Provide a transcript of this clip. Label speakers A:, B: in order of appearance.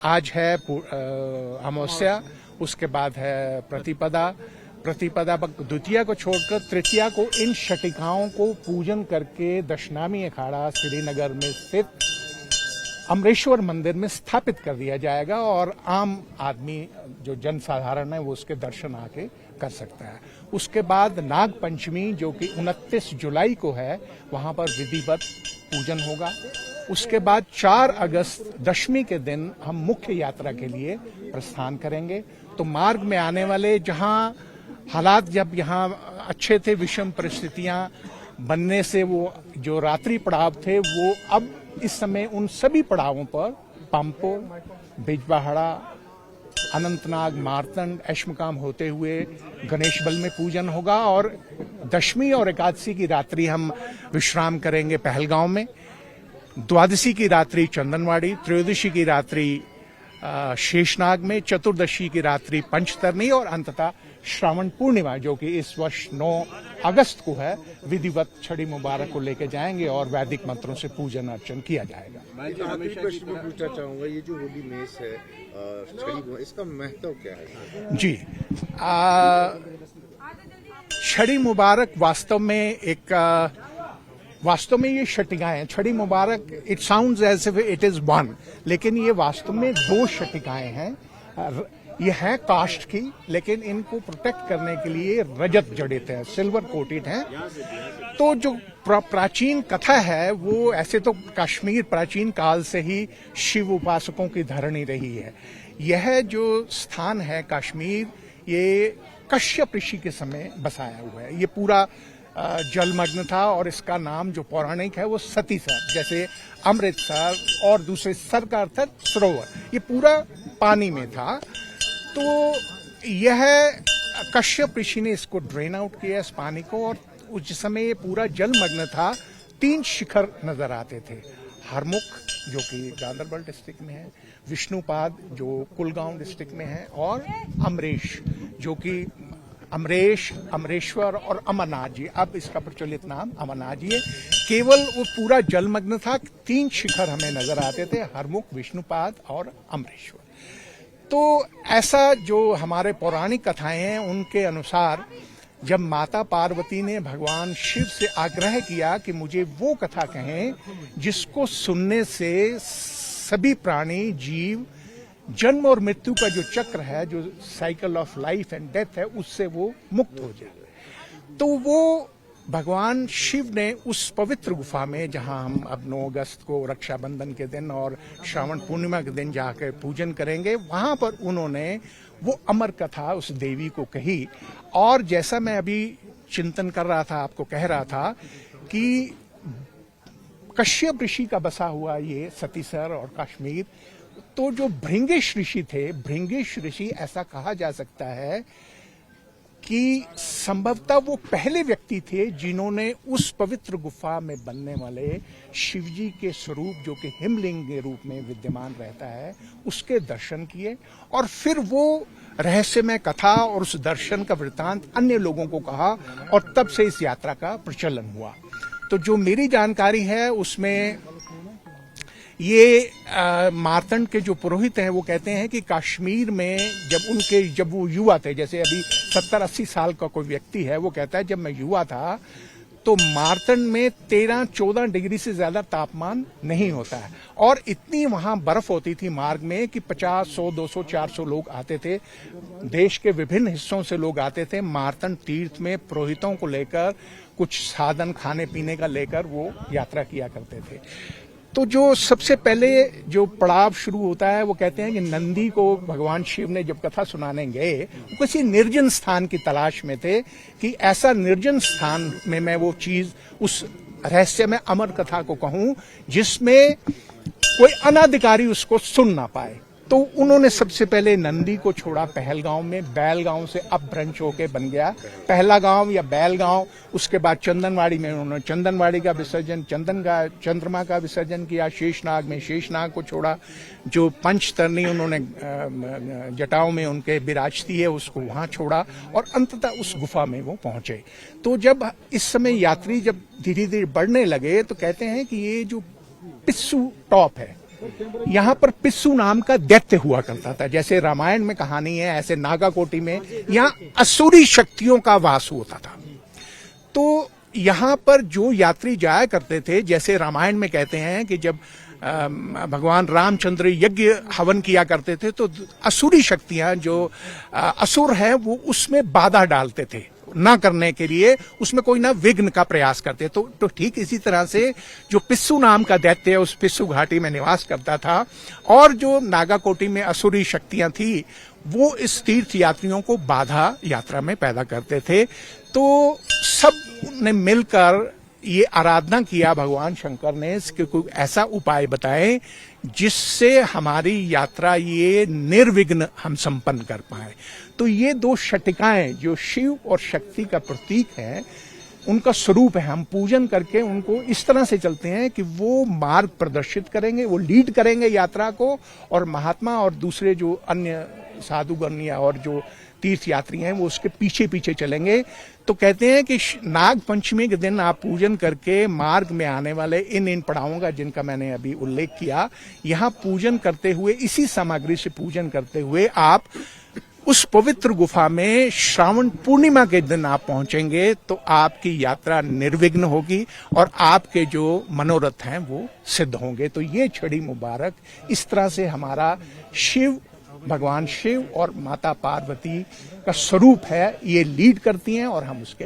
A: आज है अमावस्या, उसके बाद है प्रतिपदा। प्रतिपदा द्वितीया को छोड़कर तृतीया को इन शटिकाओं को पूजन करके दशनामी अखाड़ा श्रीनगर में स्थित अमरेश्वर मंदिर में स्थापित कर दिया जाएगा और आम आदमी जो जन साधारण है वो उसके दर्शन आके कर सकता है। उसके बाद नाग पंचमी जो कि 29 जुलाई को है, वहां पर विधिवत पूजन होगा। उसके बाद 4 अगस्त दशमी के दिन हम मुख्य यात्रा के लिए प्रस्थान करेंगे। तो मार्ग में आने वाले जहां हालात जब यहां अच्छे थे, विषम परिस्थितियां बनने से वो जो रात्रि पड़ाव थे वो अब इस समय उन सभी पड़ावों पर पामपुर, बिजबहाड़ा, अनंतनाग, मारतंड, ऐशमुकाम होते हुए गणेश बल में पूजन होगा और दशमी और एकादशी की रात्रि हम विश्राम करेंगे पहलगांव में। द्वादशी की रात्रि चंदनवाड़ी, त्रयोदशी की रात्रि शेषनाग में, चतुर्दशी की रात्रि पंचतरनी और अंततः श्रावण पूर्णिमा जो कि इस वर्ष 9 अगस्त को है, विधिवत छड़ी मुबारक को लेकर जाएंगे और वैदिक मंत्रों से पूजन अर्चन किया जाएगा।
B: मैं जो हमेशा प्रश्न पूछना चाहूंगा, ये जो होली मेष है छड़ी, इसका महत्व क्या है?
A: जी, छड़ी मुबारक वास्तव में ये शटिकाएं हैं। Chhari Mubarak it sounds as if it is one, लेकिन ये वास्तव में 2 शटिकाएं हैं। ये है काष्ठ की, लेकिन इनको प्रोटेक्ट करने के लिए रजत जड़ित है, सिल्वर कोटेड है। तो जो प्राचीन कथा है वो ऐसे तो कश्मीर प्राचीन काल से ही शिव उपासकों की धरणी रही है। यह जो स्थान है कश्मीर, ये कश्यप ऋषि के समय बसाया हुआ है। ये पूरा जलमग्न था और इसका नाम जो पौराणिक है वो सतीसर, जैसे अमृतसर और दूसरे सर का अर्थ सरोवर, ये पूरा पानी में था। तो यह कश्यप ऋषि ने इसको ड्रेन आउट किया इस पानी को, और उस समय ये पूरा जलमग्न था। 3 शिखर नजर आते थे, हरमुख जो कि गांदरबल डिस्ट्रिक्ट में है, विष्णुपाद जो कुलगांव डिस्ट्रिक्ट में है, और अमरेश जो कि अमरेश्वर और अमरनाथ जी, अब इसका प्रचलित नाम अमरनाथ जी है। केवल वो पूरा जलमग्न था, 3 शिखर हमें नजर आते थे, हरमुख, विष्णुपाद और अमरेश्वर। तो ऐसा जो हमारे पौराणिक कथाएं हैं उनके अनुसार जब माता पार्वती ने भगवान शिव से आग्रह किया कि मुझे वो कथा कहें जिसको सुनने से सभी प्राणी जीव जन्म और मृत्यु का जो चक्र है, जो cycle of life and death है, उससे वो मुक्त हो जाए, तो वो भगवान शिव ने उस पवित्र गुफा में, जहां हम अब 9 अगस्त को रक्षाबंधन के दिन और श्रावण पूर्णिमा के दिन जाकर पूजन करेंगे, वहां पर उन्होंने वो अमर कथा उस देवी को कही। और जैसा मैं अभी चिंतन कर रहा था, आपको कह रहा था कि कश्यप ऋषि का बसा हुआ ये सतीसर और कश्मीर, तो जो भृंगेश ऋषि थे, भृंगेश ऋषि ऐसा कहा जा सकता है कि संभवतः वो पहले व्यक्ति थे जिन्होंने उस पवित्र गुफा में बनने वाले शिवजी के स्वरूप जो कि हिमलिंग के रूप में विद्यमान रहता है, उसके दर्शन किए और फिर वो रहस्यमय कथा और उस दर्शन का वृत्तांत अन्य लोगों को कहा और तब से इस यात्रा का प्रचलन हुआ। तो जो मेरी जानकारी है उसमें ये मारतंड के जो पुरोहित हैं वो कहते हैं कि कश्मीर में जब वो युवा थे, जैसे अभी 70-80 साल का कोई व्यक्ति है, वो कहता है जब मैं युवा था तो मारतंड में 13-14 डिग्री से ज्यादा तापमान नहीं होता है और इतनी वहां बर्फ होती थी मार्ग में कि 50, 100, 200, 400 लोग आते थे। देश के विभिन्न हिस्सों से लोग आते थे मारतंड तीर्थ में पुरोहितों को लेकर, कुछ साधन खाने पीने का लेकर वो यात्रा किया करते थे। तो जो सबसे पहले जो पड़ाव शुरू होता है, वो कहते हैं कि नंदी को भगवान शिव ने जब कथा सुनाने गए, वो किसी निर्जन स्थान की तलाश में थे कि ऐसा निर्जन स्थान में मैं वो चीज, उस रहस्य में अमर कथा को कहूं जिसमें कोई अनाधिकारी उसको सुन ना पाए। तो उन्होंने सबसे पहले नंदी को छोड़ा पहलगांव में, बैलगांव से अब ब्रंच होके बन गया पहला गांव या बैलगांव। उसके बाद चंदनवाड़ी में उन्होंने चंदनवाड़ी का विसर्जन, चंद्रमा का विसर्जन किया। शेषनाग में शेषनाग को छोड़ा, जो पंचतरनी उन्होंने जटाओं में उनके विराजती है उसको वहां छोड़ा और अंततः उस गुफा में वो पहुंचे। तो जब इस समय यात्री जब धीरे धीरे बढ़ने लगे तो कहते हैं कि ये जो पिस्सू टॉप है, यहाँ पर पिस्सू नाम का दैत्य हुआ करता था। जैसे रामायण में कहानी है, ऐसे नागाकोटी में यहाँ असुरी शक्तियों का वास होता था। तो यहाँ पर जो यात्री जाया करते थे, जैसे रामायण में कहते हैं कि जब भगवान रामचंद्र यज्ञ हवन किया करते थे तो असुरी शक्तियां जो असुर हैं वो उसमें बाधा डालते थे, ना करने के लिए उसमें कोई ना विघ्न का प्रयास करते। तो ठीक इसी तरह से जो पिस्सू नाम का दैत्य उस पिस्सू घाटी में निवास करता था और जो नागाकोटी में असुरी शक्तियां थी वो इस तीर्थ यात्रियों को बाधा यात्रा में पैदा करते थे। तो सब ने मिलकर ये आराधना किया भगवान शंकर ने कि कोई ऐसा उपाय बताए जिससे हमारी यात्रा ये निर्विघ्न हम संपन्न कर पाए। तो ये दो शटिकाएं जो शिव और शक्ति का प्रतीक है, उनका स्वरूप है। हम पूजन करके उनको इस तरह से चलते हैं कि वो मार्ग प्रदर्शित करेंगे, वो लीड करेंगे यात्रा को, और महात्मा और दूसरे जो अन्य साधुगण या और जो तीर्थ यात्री हैं वो उसके पीछे पीछे चलेंगे। तो कहते हैं कि नाग पंचमी के दिन आप पूजन करके मार्ग में आने वाले इन पड़ावों का, जिनका मैंने अभी उल्लेख किया, यहाँ पूजन करते हुए, इसी सामग्री से पूजन करते हुए आप उस पवित्र गुफा में श्रावण पूर्णिमा के दिन आप पहुंचेंगे तो आपकी यात्रा निर्विघ्न होगी और आपके जो मनोरथ हैं वो सिद्ध होंगे। तो ये छड़ी मुबारक इस तरह से हमारा भगवान शिव और माता पार्वती का स्वरूप है, ये लीड करती हैं और हम उसके